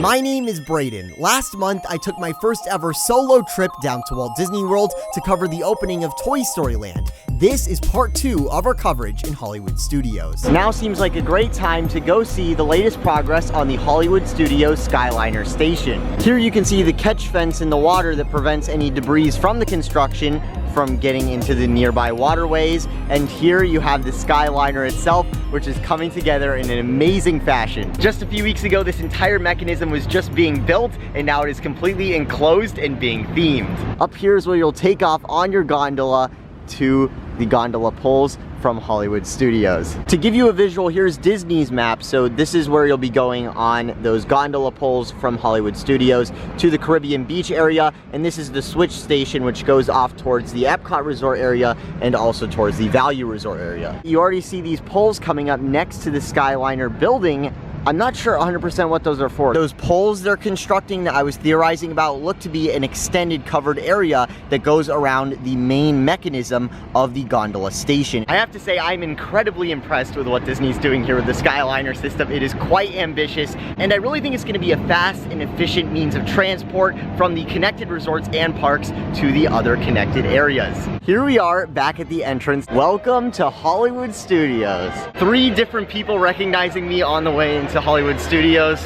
My name is Brayden. Last month, I took my first ever solo trip down to Walt Disney World to cover the opening of Toy Story Land. This is part 2 of our coverage in Hollywood Studios. Now seems like a great time to go see the latest progress on the Hollywood Studios Skyliner station. Here you can see the catch fence in the water that prevents any debris from the construction from getting into the nearby waterways, and here you have the Skyliner itself, which is coming together in an amazing fashion. Just a few weeks ago, this entire mechanism was just being built, and now it is completely enclosed and being themed. Up here is where you'll take off on your gondola to the gondola poles from Hollywood Studios. To give you a visual, here's Disney's map. So this is where you'll be going on those gondola poles from Hollywood Studios to the Caribbean Beach area, and this is the switch station, which goes off towards the Epcot Resort area and also towards the Value Resort area. You already see these poles coming up next to the Skyliner building. I'm not sure 100% what those are for. Those poles they're constructing that I was theorizing about look to be an extended covered area that goes around the main mechanism of the gondola station. I have to say I'm incredibly impressed with what Disney's doing here with the Skyliner system. It is quite ambitious, and I really think it's going to be a fast and efficient means of transport from the connected resorts and parks to the other connected areas. Here we are back at the entrance. Welcome to Hollywood Studios. 3 different people recognizing me on the way into Hollywood Studios.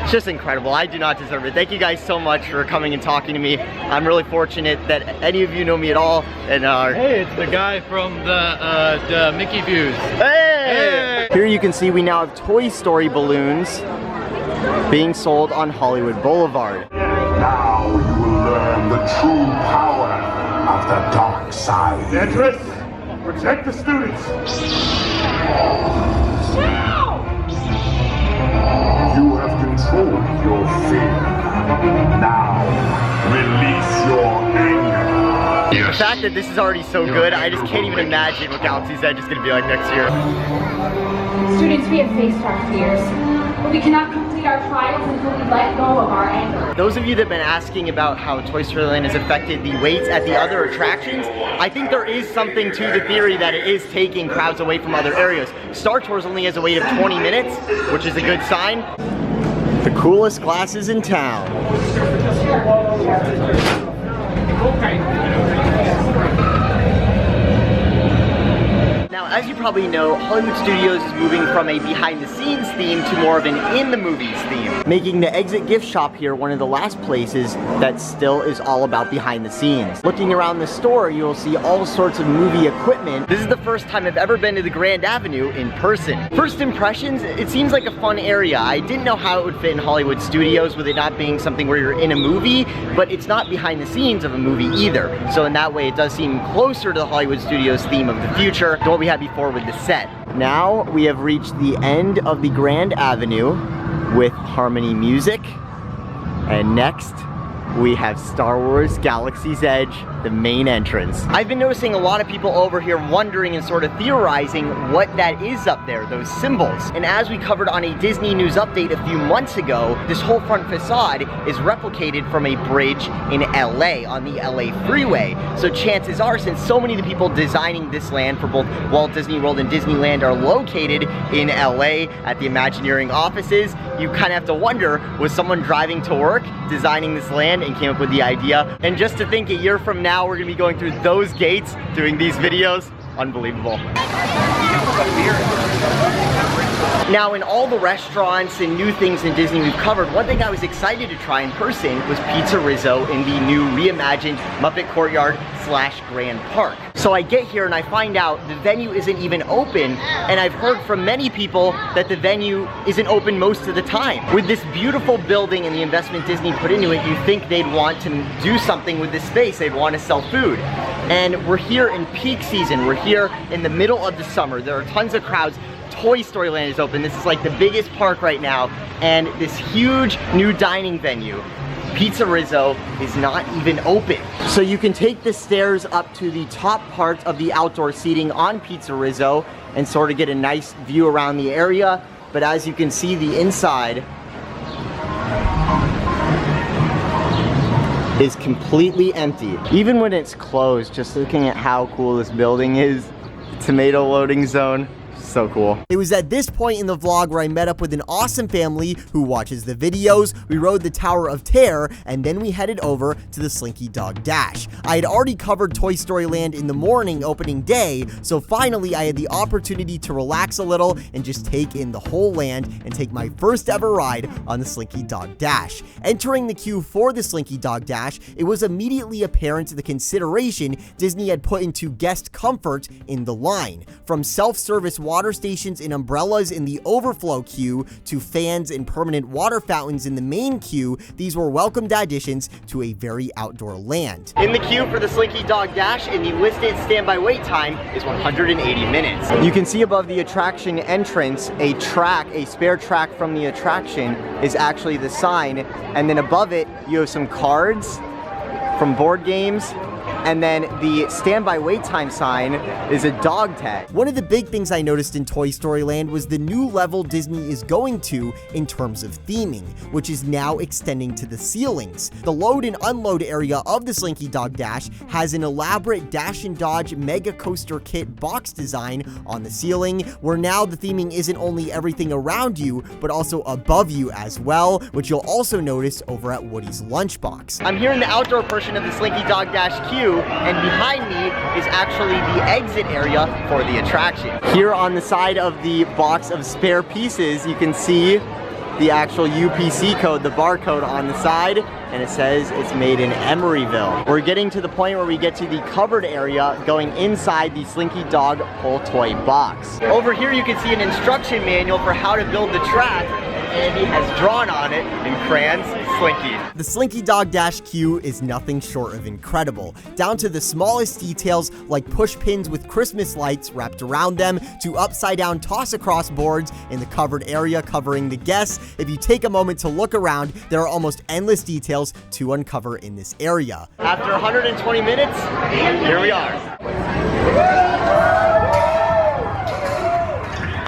It's just incredible. I do not deserve it. Thank you guys so much for coming and talking to me. I'm really fortunate that any of you know me at all. And hey, it's the guy from the Mickey Views. Hey! Here you can see we now have Toy Story balloons being sold on Hollywood Boulevard. Now you will learn the true power of the dark side. Beatrice, protect the students. You have controlled your fear. Now, release your anger. The fact that this is already so good, I just can't even imagine what Galaxy's Edge is going to be like next year. Students, we have faced our fears, but we cannot complete our trials until we let go of our anger. Those of you that have been asking about how Toy Story Land has affected the waits at the other attractions, I think there is something to the theory that it is taking crowds away from other areas. Star Tours only has a wait of 20 minutes, which is a good sign. The coolest glasses in town. Now, as you probably know, Hollywood Studios is moving from a behind-the-scenes theme to more of an in-the-movies theme, making the exit gift shop here one of the last places that still is all about behind the scenes. Looking around the store, you'll see all sorts of movie equipment. This is the first time I've ever been to the Grand Avenue in person. First impressions, it seems like a fun area. I didn't know how it would fit in Hollywood Studios with it not being something where you're in a movie, but it's not behind the scenes of a movie either. So in that way, it does seem closer to the Hollywood Studios theme of the future than what we had before with the set. Now we have reached the end of the Grand Avenue with Harmony Music, and next we have Star Wars Galaxy's Edge, the main entrance. I've been noticing a lot of people over here wondering and sort of theorizing what that is up there, those symbols. And as we covered on a Disney News update a few months ago, this whole front facade is replicated from a bridge in LA on the LA freeway. So chances are, since so many of the people designing this land for both Walt Disney World and Disneyland are located in LA at the Imagineering offices, you kind of have to wonder, was someone driving to work designing this land and came up with the idea? And just to think, a year from now we're gonna be going through those gates doing these videos, unbelievable. Now, in all the restaurants and new things in Disney we've covered, one thing I was excited to try in person was Pizza Rizzo in the new reimagined Muppet Courtyard / Grand Park. So I get here and I find out the venue isn't even open, and I've heard from many people that the venue isn't open most of the time. With this beautiful building and the investment Disney put into it, you'd think they'd want to do something with this space. They'd want to sell food. And we're here in peak season. We're here in the middle of the summer. There are tons of crowds. Toy Story Land is open. This is like the biggest park right now, and this huge new dining venue, Pizza Rizzo, is not even open. So you can take the stairs up to the top part of the outdoor seating on Pizza Rizzo and sort of get a nice view around the area. But as you can see, the inside is completely empty. Even when it's closed, just looking at how cool this building is, tomato loading zone, So cool. It was at this point in the vlog where I met up with an awesome family who watches the videos. We rode the Tower of Terror, and then we headed over to the Slinky Dog Dash. I had already covered Toy Story Land in the morning opening day, so finally I had the opportunity to relax a little and just take in the whole land and take my first ever ride on the Slinky Dog Dash. Entering the queue for the Slinky Dog Dash, it was immediately apparent the consideration Disney had put into guest comfort in the line. From self-service water stations and umbrellas in the overflow queue to fans and permanent water fountains in the main queue, these were welcomed additions to a very outdoor land. In the queue for the Slinky Dog Dash, and the listed standby wait time is 180 minutes. You can see above the attraction entrance a spare track from the attraction is actually the sign, and then above it you have some cards from board games, and then the standby wait time sign is a dog tag. One of the big things I noticed in Toy Story Land was the new level Disney is going to in terms of theming, which is now extending to the ceilings. The load and unload area of the Slinky Dog Dash has an elaborate Dash and Dodge Mega Coaster Kit box design on the ceiling, where now the theming isn't only everything around you, but also above you as well, which you'll also notice over at Woody's Lunchbox. I'm here in the outdoor portion of the Slinky Dog Dash queue, and behind me is actually the exit area for the attraction. Here on the side of the box of spare pieces, you can see the actual UPC code, the barcode on the side, and it says it's made in Emeryville. We're getting to the point where we get to the covered area going inside the Slinky Dog whole toy box. Over here you can see an instruction manual for how to build the track, and Andy has drawn on it in crayons Slinky. The Slinky Dog Dash queue is nothing short of incredible, down to the smallest details like push pins with Christmas lights wrapped around them, to upside down toss across boards in the covered area covering the guests. If you take a moment to look around, there are almost endless details to uncover in this area. After 120 minutes, here we are.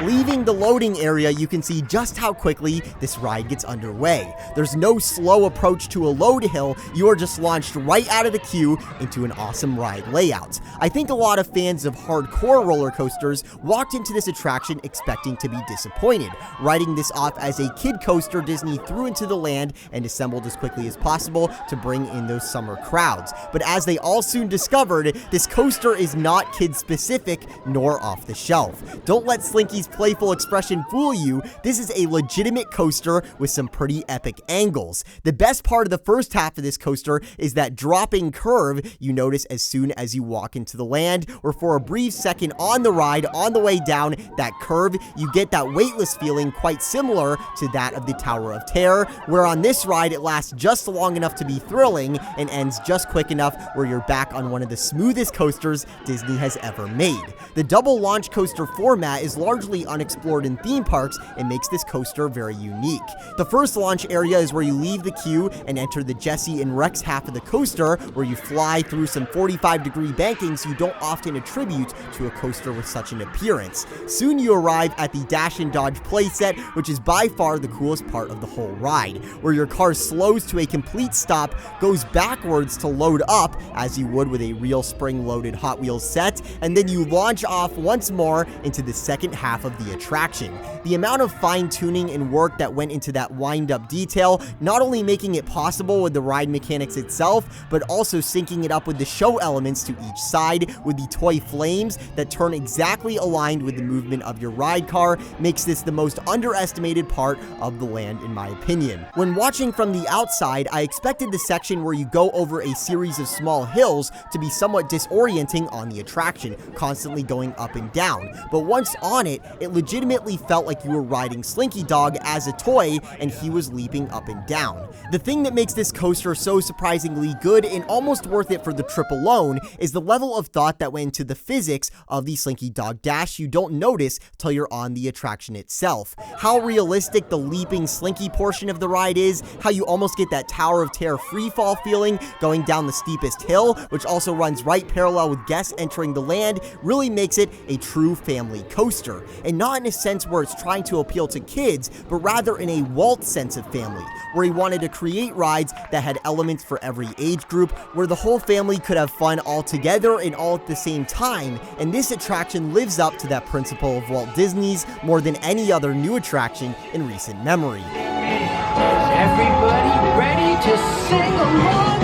Leaving the loading area, you can see just how quickly this ride gets underway. There's no slow approach to a load hill, you are just launched right out of the queue into an awesome ride layout. I think a lot of fans of hardcore roller coasters walked into this attraction expecting to be disappointed, writing this off as a kid coaster Disney threw into the land and assembled as quickly as possible to bring in those summer crowds. But as they all soon discovered, this coaster is not kid specific nor off the shelf. Don't let Slinky's playful expression fool you. This is a legitimate coaster with some pretty epic angles. The best part of the first half of this coaster is that dropping curve you notice as soon as you walk into the land, or for a brief second on the ride on the way down that curve, you get that weightless feeling quite similar to that of the Tower of Terror, where on this ride it lasts just long enough to be thrilling and ends just quick enough where you're back on one of the smoothest coasters Disney has ever made. The double launch coaster format is largely unexplored in theme parks and makes this coaster very unique. The first launch area is where you leave the queue and enter the Jessie and Rex half of the coaster, where you fly through some 45-degree bankings you don't often attribute to a coaster with such an appearance. Soon you arrive at the Dash and Dodge playset, which is by far the coolest part of the whole ride, where your car slows to a complete stop, goes backwards to load up, as you would with a real spring-loaded Hot Wheels set, and then you launch off once more into the second half of the attraction. The amount of fine-tuning and work that went into that wind-up detail, not only making it possible with the ride mechanics itself, but also syncing it up with the show elements to each side, with the toy flames that turn exactly aligned with the movement of your ride car, makes this the most underestimated part of the land in my opinion. When watching from the outside, I expected the section where you go over a series of small hills to be somewhat disorienting on the attraction, constantly going up and down, but once on it, it legitimately felt like you were riding Slinky Dog as a toy and he was leaping up and down. The thing that makes this coaster so surprisingly good and almost worth it for the trip alone is the level of thought that went into the physics of the Slinky Dog Dash you don't notice till you're on the attraction itself. How realistic the leaping Slinky portion of the ride is, how you almost get that Tower of Terror freefall feeling going down the steepest hill, which also runs right parallel with guests entering the land, really makes it a true family coaster. And not in a sense where it's trying to appeal to kids, but rather in a Walt sense of family, where he wanted to create rides that had elements for every age group, where the whole family could have fun all together and all at the same time, and this attraction lives up to that principle of Walt Disney's more than any other new attraction in recent memory. Is everybody ready to sing along?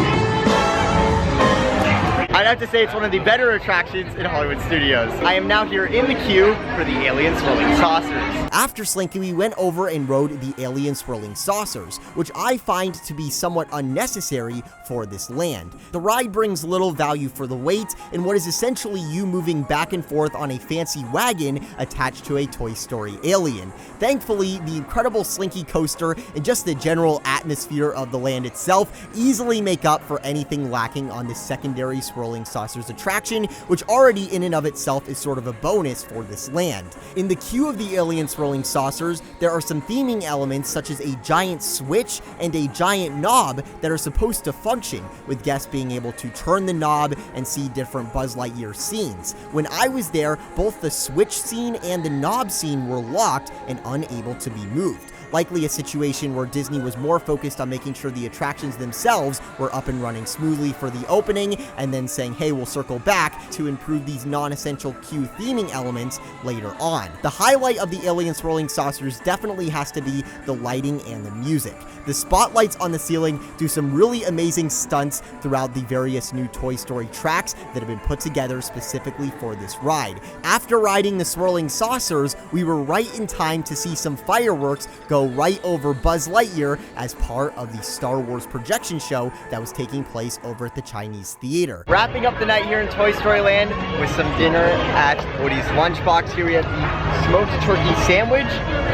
I'd have to say it's one of the better attractions in Hollywood Studios. I am now here in the queue for the Alien Swirling Saucers. After Slinky, we went over and rode the Alien Swirling Saucers, which I find to be somewhat unnecessary for this land. The ride brings little value for the wait, and what is essentially you moving back and forth on a fancy wagon attached to a Toy Story alien. Thankfully, the incredible Slinky coaster and just the general atmosphere of the land itself easily make up for anything lacking on this secondary Swirling Saucers attraction, which already in and of itself is sort of a bonus for this land. In the queue of the Alien Swirling Saucers, there are some theming elements such as a giant switch and a giant knob that are supposed to function, with guests being able to turn the knob and see different Buzz Lightyear scenes. When I was there, both the switch scene and the knob scene were locked and unable to be moved. Likely a situation where Disney was more focused on making sure the attractions themselves were up and running smoothly for the opening, and then saying, hey, we'll circle back to improve these non-essential queue theming elements later on. The highlight of the Alien Swirling Saucers definitely has to be the lighting and the music. The spotlights on the ceiling do some really amazing stunts throughout the various new Toy Story tracks that have been put together specifically for this ride. After riding the Swirling Saucers, we were right in time to see some fireworks go right over Buzz Lightyear as part of the Star Wars projection show that was taking place over at the Chinese Theater. Wrapping up the night here in Toy Story Land with some dinner at Woody's Lunchbox. Here we have the smoked turkey sandwich,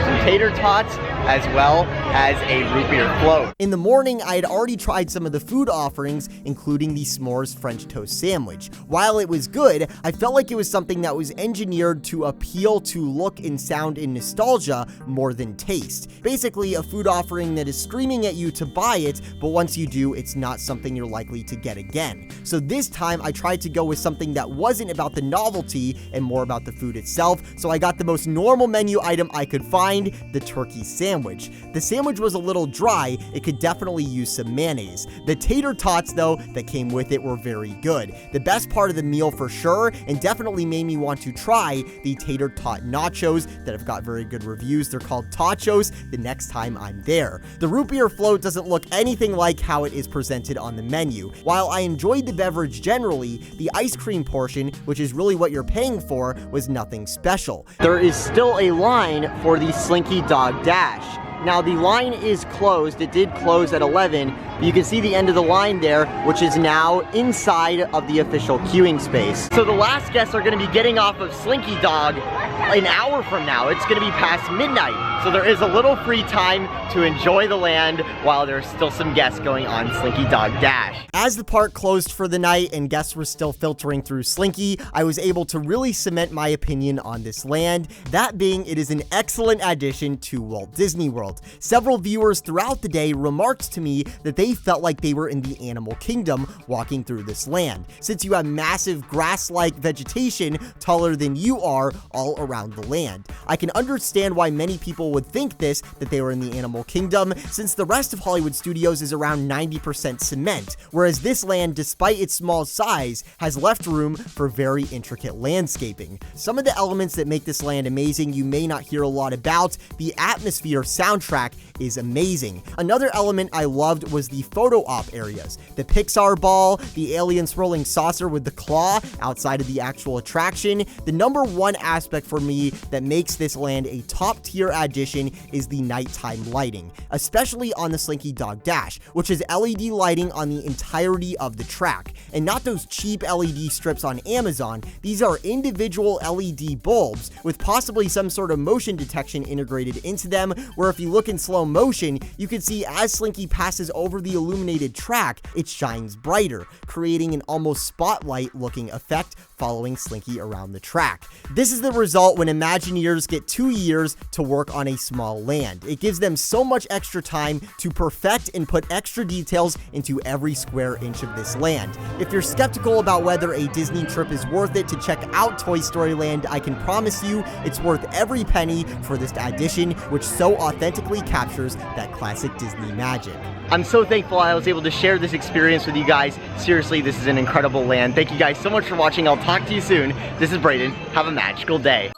some tater tots, as well as a root beer float. In the morning, I had already tried some of the food offerings, including the s'mores French toast sandwich. While it was good, I felt like it was something that was engineered to appeal to look and sound and nostalgia more than taste. Basically, a food offering that is screaming at you to buy it, but once you do, it's not something you're likely to get again. So this time, I tried to go with something that wasn't about the novelty and more about the food itself, so I got the most normal menu item I could find, the turkey sandwich. The sandwich was a little dry, it could definitely use some mayonnaise. The tater tots, though, that came with it were very good. The best part of the meal for sure, and definitely made me want to try the tater tot nachos that have got very good reviews. They're called tachos the next time I'm there. The root beer float doesn't look anything like how it is presented on the menu. While I enjoyed the beverage generally, the ice cream portion, which is really what you're paying for, was nothing special. There is still a line for the Slinky Dog Dash. Now, the line is closed. It did close at 11, but you can see the end of the line there, which is now inside of the official queuing space. So the last guests are going to be getting off of Slinky Dog an hour from now. It's going to be past midnight, so there is a little free time to enjoy the land while there's still some guests going on Slinky Dog Dash. As the park closed for the night and guests were still filtering through Slinky, I was able to really cement my opinion on this land, that being it is an excellent addition to Walt Disney World. Several viewers throughout the day remarked to me that they felt like they were in the animal kingdom walking through this land, since you have massive grass-like vegetation taller than you are all around the land. I can understand why many people would think this, that they were in the animal kingdom, since the rest of Hollywood Studios is around 90% cement, whereas this land, despite its small size, has left room for very intricate landscaping. Some of the elements that make this land amazing you may not hear a lot about. The atmosphere soundtrack is amazing. Another element I loved was the photo op areas. The Pixar ball, the Alien Swirling Saucer with the claw outside of the actual attraction. The number one aspect for me that makes this land a top tier addition is the nighttime lighting, especially on the Slinky Dog Dash, which is LED lighting on the entirety of the track, and not those cheap LED strips on Amazon. These are individual LED bulbs with possibly some sort of motion detection integrated into them, where if you look in slow motion, you can see as Slinky passes over the illuminated track, it shines brighter, creating an almost spotlight looking effect following Slinky around the track. This is the result when Imagineers developers get 2 years to work on a small land. It gives them so much extra time to perfect and put extra details into every square inch of this land. If you're skeptical about whether a Disney trip is worth it to check out Toy Story Land, I can promise you it's worth every penny for this addition, which so authentically captures that classic Disney magic. I'm so thankful I was able to share this experience with you guys. Seriously, this is an incredible land. Thank you guys so much for watching. I'll talk to you soon. This is Brayden. Have a magical day.